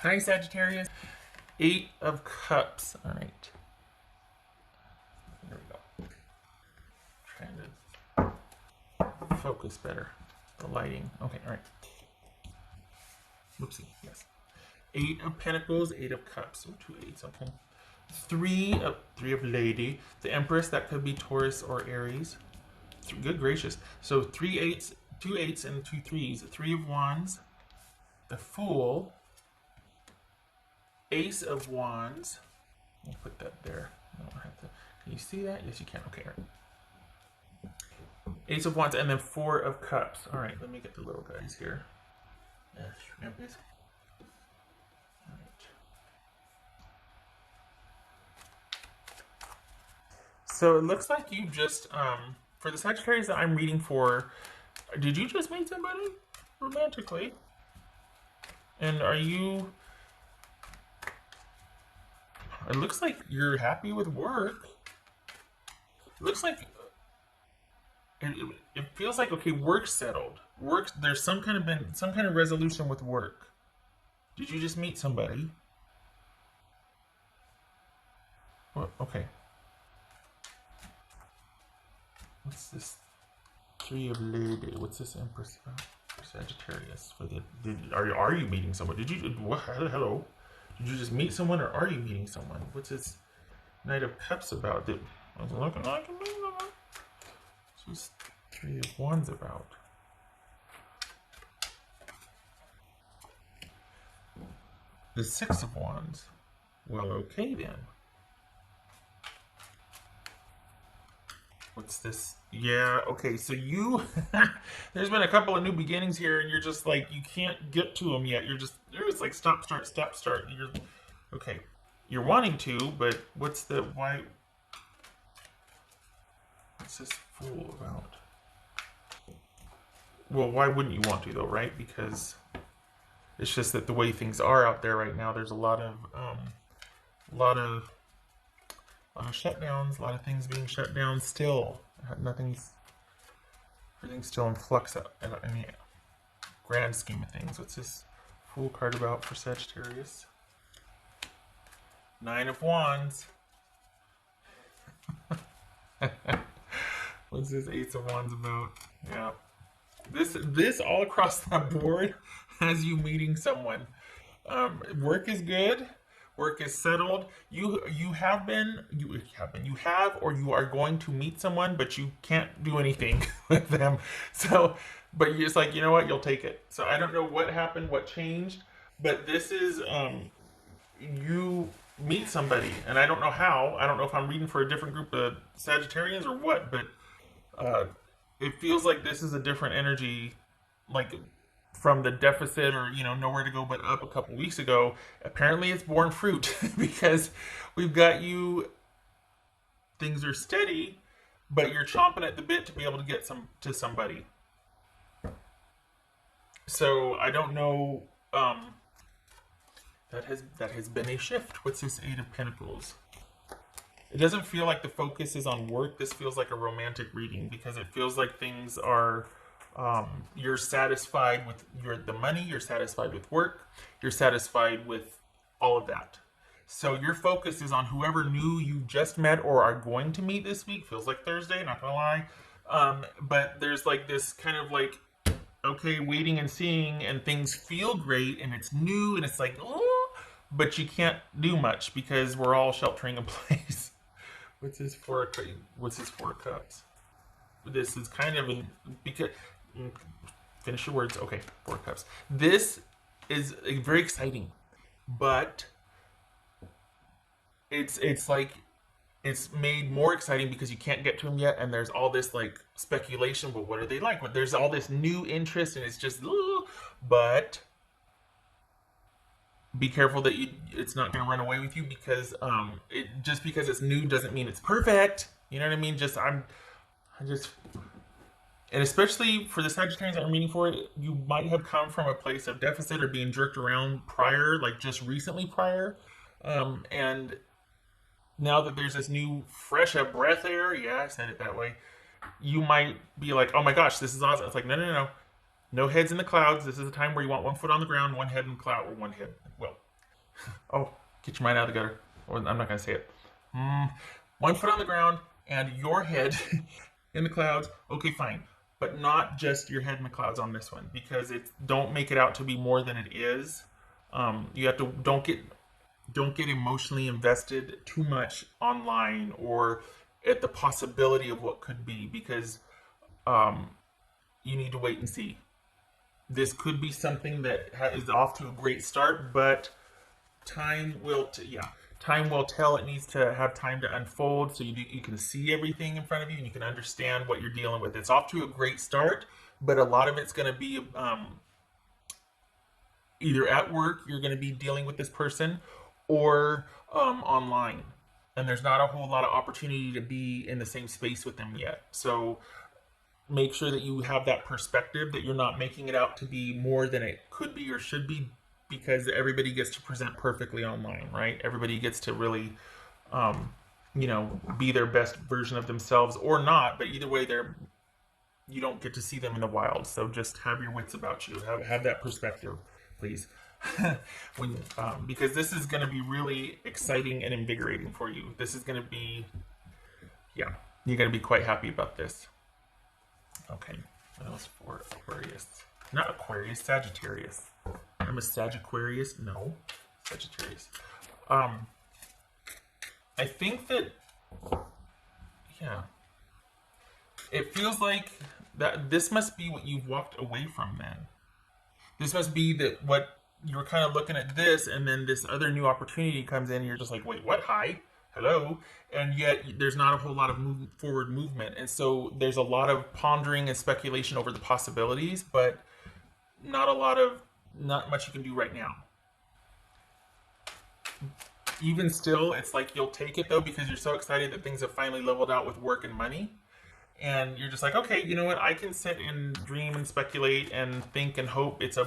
Hi, Sagittarius. Eight of Cups. All right. There we go. Trying to focus better. The lighting. Okay, all right. Whoopsie. Yes. Eight of Pentacles, Eight of Cups. Oh, two eights. Okay. Three of Lady. The Empress. That could be Taurus or Aries. Good gracious. So three eights, two eights, and two threes. Three of Wands. The Fool. Ace of Wands. We'll put that there. I don't have to. Can you see that? Yes, you can. Okay. Right. Ace of Wands, and then Four of Cups. All right. Let me get the little guys here. Shrimp is. All right. So it looks like you just for the Sagittarius that I'm reading for. Did you just meet somebody romantically? And are you? It looks like you're happy with work. It looks like it feels like okay, work's settled. Work. There's some kind of resolution with work. Did you just meet somebody? Well, okay. What's this? Three of Lady. What's this Empress about? For Sagittarius. For the are you meeting someone? Did you what? Hello? Did you just meet someone, or are you meeting someone? What's this Knight of Cups about? I was looking like a meeting someone. What's Three of Wands about? The Six of Wands. Well, okay then. What's this? Yeah, okay, so you... there's been a couple of new beginnings here, and you're just like, you can't get to them yet. You're just like stop, start. Okay, you're wanting to, but what's the... Why... What's this Fool about? Well, why wouldn't you want to, though, right? Because it's just that the way things are out there right now, there's a lot of shutdowns, a lot of things being shut down still. Everything's still in flux. I mean, grand scheme of things. What's this Fool card about for Sagittarius? Nine of Wands. What's this Ace of Wands about? Yeah. This all across the board has you meeting someone. Work is good. Work is settled. You have or you are going to meet someone, but you can't do anything with them. So, but you're just like, you know what, you'll take it. So I don't know what happened, what changed, but this is you meet somebody, and I don't know how. I don't know if I'm reading for a different group of Sagittarians or what, but it feels like this is a different energy, like from the deficit or nowhere to go but up a couple weeks ago. Apparently it's borne fruit because we've got you, things are steady, but you're chomping at the bit to be able to get to somebody. So I don't know, that has been a shift. What's this Eight of Pentacles? It doesn't feel like the focus is on work. This feels like a romantic reading because it feels like things are you're satisfied with the money, you're satisfied with work, you're satisfied with all of that. So your focus is on whoever new you just met or are going to meet this week. Feels like Thursday, not gonna lie. But there's like this kind of like, okay, waiting and seeing, and things feel great, and it's new, and it's like, oh, but you can't do much because we're all sheltering in place. What's this Four of Cups? This is kind of because... Finish your words. Okay, Four of Cups. This is very exciting, but it's like it's made more exciting because you can't get to them yet, and there's all this like speculation. But what are they like? But there's all this new interest, and it's just. But be careful that it's not going to run away with you because just because it's new doesn't mean it's perfect. You know what I mean? And especially for the Sagittarians that are meeting for it, you might have come from a place of deficit or being jerked around prior, like just recently prior. And now that there's this new fresh breath air, yeah, I said it that way, you might be like, oh my gosh, this is awesome. It's like, no. No heads in the clouds. This is a time where you want one foot on the ground, one head in the cloud, or one head, well, Oh, get your mind out of the gutter. Or I'm not going to say it. 1 foot on the ground and your head in the clouds. Okay, fine. But not just your head in the clouds on this one, because don't make it out to be more than it is. You have to don't get emotionally invested too much online or at the possibility of what could be, because you need to wait and see. This could be something that is off to a great start, but time will time will tell. It needs to have time to unfold so you can see everything in front of you and you can understand what you're dealing with. It's off to a great start, but a lot of it's going to be either at work, you're going to be dealing with this person, or online, and there's not a whole lot of opportunity to be in the same space with them yet. So make sure that you have that perspective, that you're not making it out to be more than it could be or should be, because everybody gets to present perfectly online, right? Everybody gets to really be their best version of themselves, or not, but either way, you don't get to see them in the wild. So just have your wits about you. Have that perspective, please. Because this is going to be really exciting and invigorating for you. This is going to be, you're going to be quite happy about this. Okay, what else for Aquarius? Not Aquarius, Sagittarius. I'm a Sagittarius. No, Sagittarius. I think that, it feels like that this must be what you've walked away from then. This must be that what you were kind of looking at this, and then this other new opportunity comes in, and you're just like, wait, what? Hi? Hello? And yet there's not a whole lot of forward movement. And so there's a lot of pondering and speculation over the possibilities, but not much you can do right now. Even still, it's like you'll take it though, because you're so excited that things have finally leveled out with work and money. And you're just like, okay, you know what? I can sit and dream and speculate and think and hope. It's a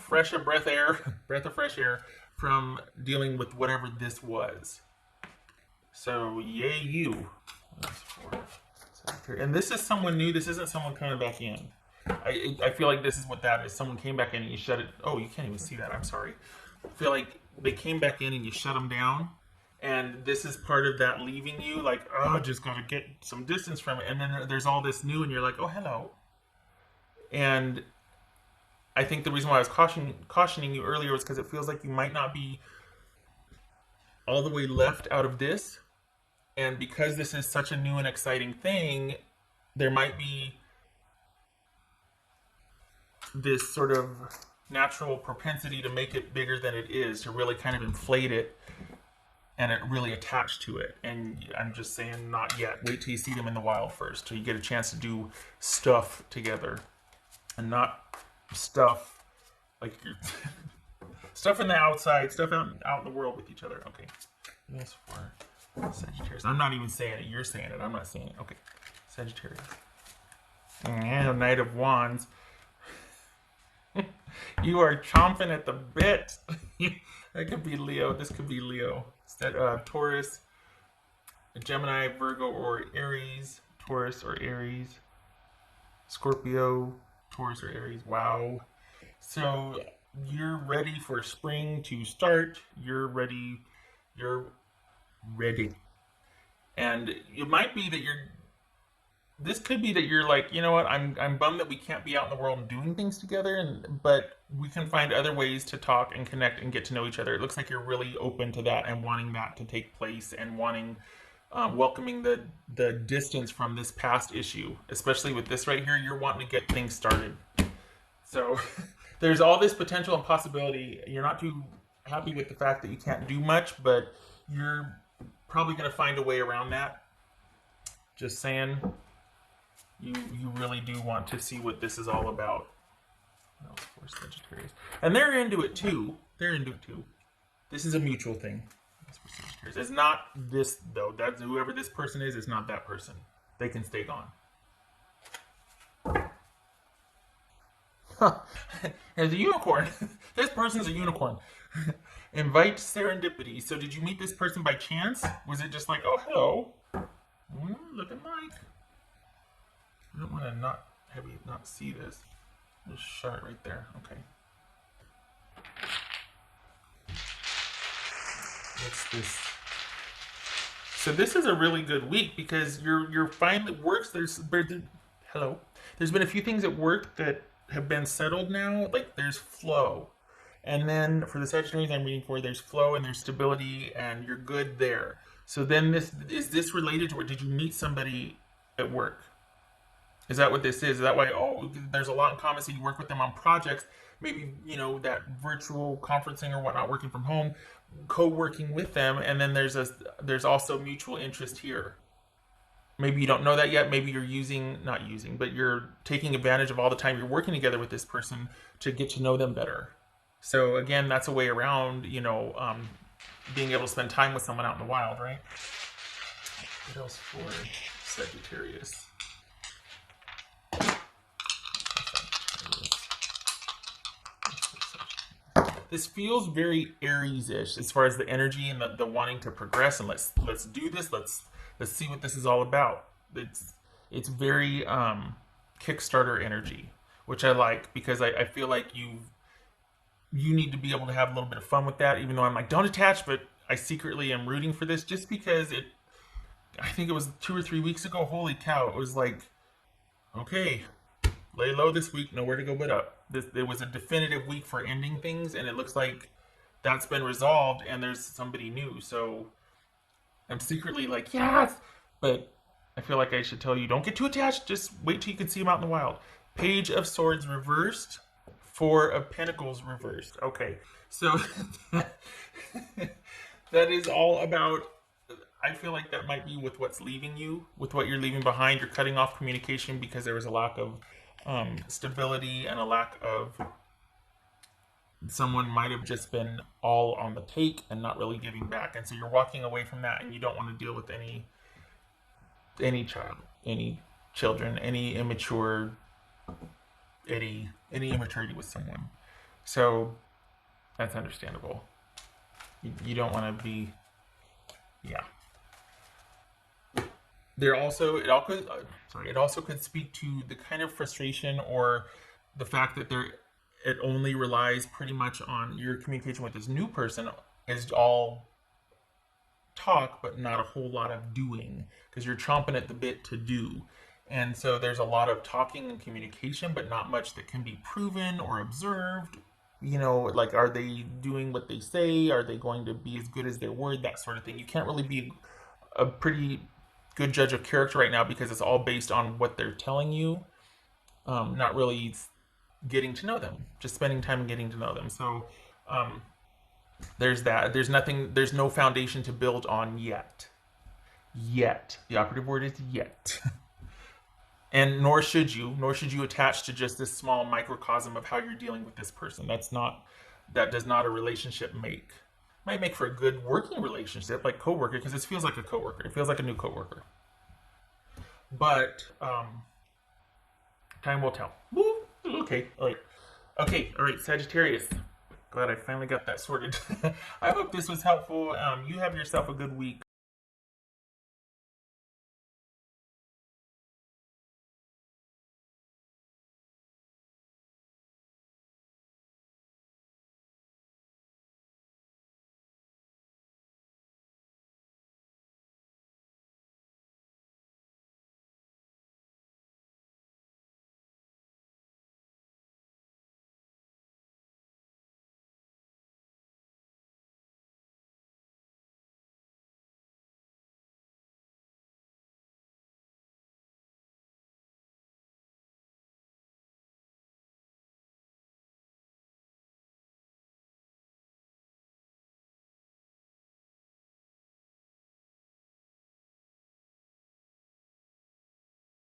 breath of fresh air from dealing with whatever this was. So yay you. And this is someone new. This isn't someone coming back in. I feel like this is what that is. Someone came back in and you shut it. Oh, you can't even see that. I'm sorry. I feel like they came back in and you shut them down. And this is part of that leaving you, like, oh, just gotta get some distance from it. And then there's all this new, and you're like, oh, hello. And I think the reason why I was cautioning you earlier was because it feels like you might not be all the way left out of this. And because this is such a new and exciting thing, there might be this sort of natural propensity to make it bigger than it is, to really kind of inflate it and it really attached to it. And I'm just saying, not yet. Wait till you see them in the wild first, till you get a chance to do stuff together, and not stuff like stuff in the outside, stuff out in the world with each other. Okay, that's for Sagittarius. I'm not even saying it. You're saying it. I'm not saying it. Okay, Sagittarius. And Knight of Wands. You are chomping at the bit. That could be Leo. This could be Leo. Taurus, Gemini, Virgo, or Aries. Taurus or Aries. Scorpio, Taurus or Aries. Wow. So you're ready for spring to start. You're ready. You're ready. And it might be that this could be that you're like, you know what, I'm bummed that we can't be out in the world and doing things together, but we can find other ways to talk and connect and get to know each other. It looks like you're really open to that and wanting that to take place, and wanting welcoming the distance from this past issue, especially with this right here. You're wanting to get things started. So there's all this potential and possibility. You're not too happy with the fact that you can't do much, but you're probably going to find a way around that. Just saying. You really do want to see what this is all about. What else for Sagittarius? And they're into it too. This is a mutual thing. That's for Sagittarius. It's not this though. That's whoever this person is. It's not that person. They can stay gone. There's a unicorn. This person's a unicorn. Invite serendipity. So did you meet this person by chance? Was it just like, oh, hello? Looking like. I don't want to have you not see this. Just shut it right there. Okay. What's this? So this is a really good week because you're finally works. Hello. There's been a few things at work that have been settled now. Like there's flow, and then for the Sagittarius I'm reading for, there's flow and there's stability, and you're good there. So then this related to, or did you meet somebody at work? Is that what this is? Is that why? Oh, there's a lot in common. So you work with them on projects, maybe that virtual conferencing or whatnot, working from home, co-working with them, and then there's also mutual interest here. Maybe you don't know that yet. Maybe you're not using, but you're taking advantage of all the time you're working together with this person to get to know them better. So again, that's a way around, being able to spend time with someone out in the wild, right? What else for Sagittarius? This feels very Aries-ish as far as the energy and the wanting to progress, and let's do this. Let's see what this is all about. It's very Kickstarter energy, which I like because I feel like you need to be able to have a little bit of fun with that. Even though I'm like, don't attach, but I secretly am rooting for this just because I think it was 2 or 3 weeks ago. Holy cow! It was like, okay, lay low this week, nowhere to go but up. It was a definitive week for ending things, and it looks like that's been resolved, and there's somebody new. So I'm secretly like, yes, but I feel like I should tell you, don't get too attached. Just wait till you can see them out in the wild. Page of Swords reversed, Four of Pentacles reversed. Okay, so that is all about. I feel like that might be with what's leaving you, with what you're leaving behind. You're cutting off communication because there was a lack of stability and a lack of, someone might have just been all on the take and not really giving back, and so you're walking away from that, and you don't want to deal with any children, any immaturity with someone. So that's understandable. You don't want to be, yeah. It also could speak to the kind of frustration or the fact that it only relies pretty much on your communication with this new person is all talk but not a whole lot of doing, because you're chomping at the bit to do. And so there's a lot of talking and communication but not much that can be proven or observed. Like, are they doing what they say? Are they going to be as good as their word? That sort of thing. You can't really be a pretty good judge of character right now because it's all based on what they're telling you, not really getting to know them, just spending time and getting to know them. So there's that. There's no foundation to build on yet. The operative word is yet. And nor should you attach to just this small microcosm of how you're dealing with this person. That does not a relationship make. Might make for a good working relationship, like coworker, because this feels like a coworker. It feels like a new coworker. But time will tell. Woo! Okay, all right, Sagittarius. Glad I finally got that sorted. I hope this was helpful. You have yourself a good week.